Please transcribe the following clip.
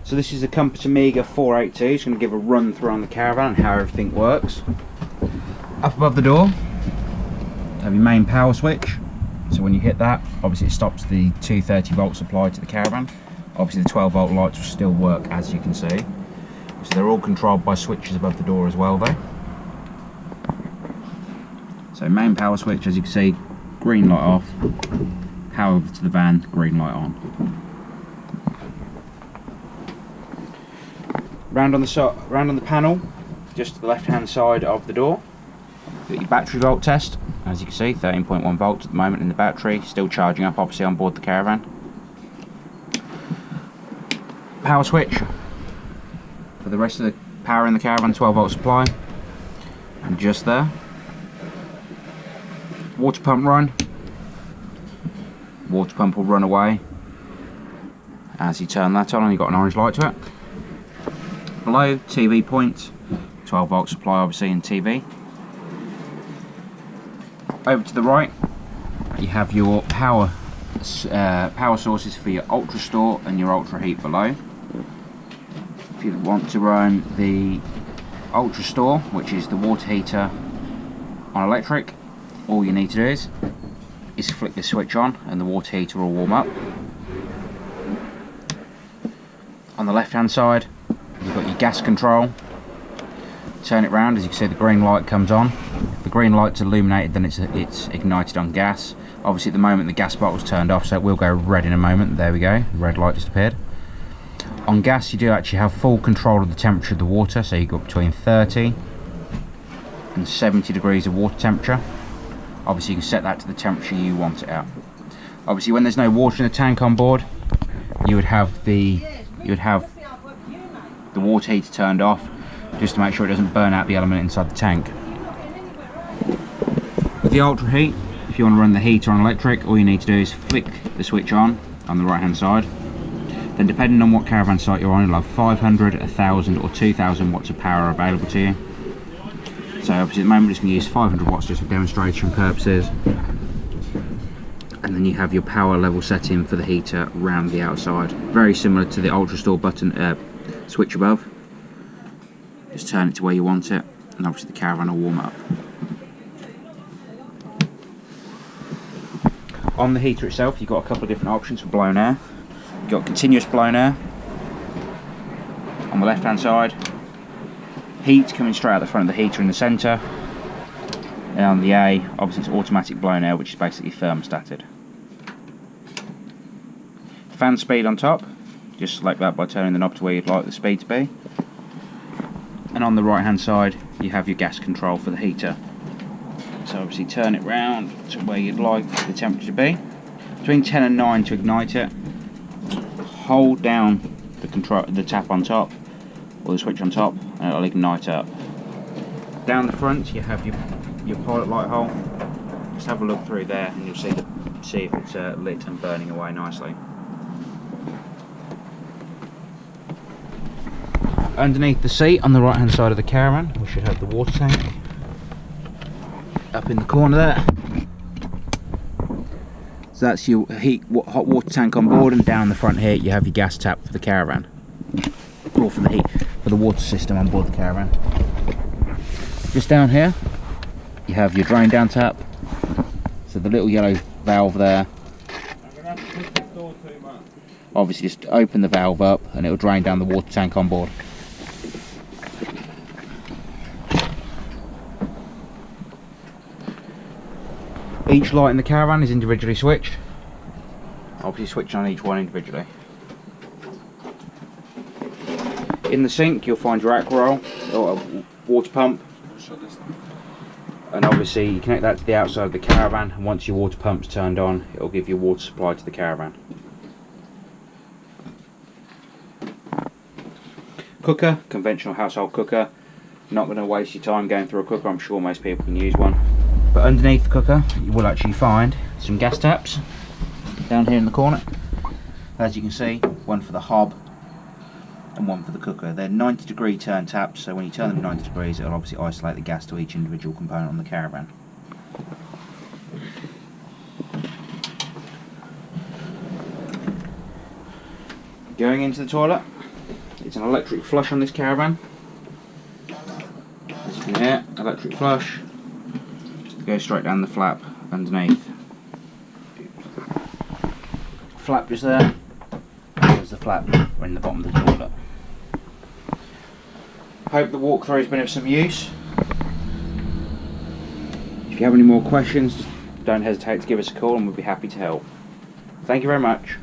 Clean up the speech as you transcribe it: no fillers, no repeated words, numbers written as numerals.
So this is the Compass Amiga 482. It's going to give a run through on the Caravan and how everything works. Up above the door, you have your main power switch. So when you hit that, obviously it stops the 230 volt supply to the Caravan. Obviously the 12 volt lights will still work, as you can see. So they're all controlled by switches above the door as well though. So main power switch, as you can see, green light off, power over to the van, green light on. Round on the panel, just to the left hand side of the door, got your battery volt test. As you can see, 13.1 volts at the moment in the battery, still charging up obviously on board the Caravan. Power switch for the rest of the power in the Caravan, 12 volt supply, and just there. Water pump run, water pump will run away as you turn that on, and you've got an orange light to it. Below, TV point, 12 volt supply obviously in TV. Over to the right, you have your power sources for your Ultra Store and your Ultra Heat below. If you want to run the Ultra Store, which is the water heater on electric, all you need to do is flick the switch on and the water heater will warm up. On the left hand side, you've got your gas control. Turn it round, as you can see the green light comes on. If the green light's illuminated, then it's ignited on gas. Obviously at the moment the gas bottle's turned off, so it will go red in a moment. There we go, the red light just appeared. On gas you do actually have full control of the temperature of the water, so you've got between 30 and 70 degrees of water temperature. Obviously you can set that to the temperature you want it at. Obviously when there's no water in the tank on board, you would have the water heater turned off, just to make sure it doesn't burn out the element inside the tank. With the Ultra Heat, if you want to run the heater on electric, all you need to do is flick the switch on the right hand side. Then depending on what Caravan site you're on, you'll have 500, 1000 or 2000 watts of power available to you. So obviously at the moment we're just going to use 500 watts just for demonstration purposes. And then you have your power level setting for the heater around the outside. Very similar to the Ultra Store button switch above. Just turn it to where you want it, and obviously the Caravan will warm up. On the heater itself, you've got a couple of different options for blown air. You've got continuous blown air on the left hand side, heat coming straight out the front of the heater in the centre, and on the A, obviously it's automatic blown air, which is basically thermostated. Fan speed on top, just select that by turning the knob to where you'd like the speed to be. And on the right hand side you have your gas control for the heater. So obviously turn it round to where you'd like the temperature to be. Between 10 and 9 to ignite it. Hold down the tap on top, or the switch on top, and it'll ignite up. Down the front you have your pilot light hole. Just have a look through there and you'll see if it's lit and burning away nicely. Underneath the seat on the right hand side of the Caravan we should have the water tank up in the corner there. So that's your hot water tank on board, and down the front here you have your gas tap for the Caravan, or for the water system on board the Caravan. Just down here you have your drain down tap, so the little yellow valve there. Obviously just open the valve up and it will drain down the water tank on board. Each light in the Caravan is individually switched. Obviously switch on each one individually. In the sink you'll find your aqua roll, or a water pump, and obviously you connect that to the outside of the Caravan, and once your water pump's turned on it will give you water supply to the Caravan. Cooker, conventional household cooker. Not going to waste your time going through a cooker, I'm sure most people can use one. But underneath the cooker you will actually find some gas taps down here in the corner. As you can see, one for the hob and one for the cooker. They're 90-degree turn taps, so when you turn them 90 degrees it'll obviously isolate the gas to each individual component on the Caravan. Going into the toilet, It's an electric flush on this Caravan. As you can hear, electric flush. Goes straight down the flap underneath. Flap just there. There's the flap in the bottom of the toilet. Hope the walkthrough has been of some use. If you have any more questions, don't hesitate to give us a call and we'll be happy to help. Thank you very much.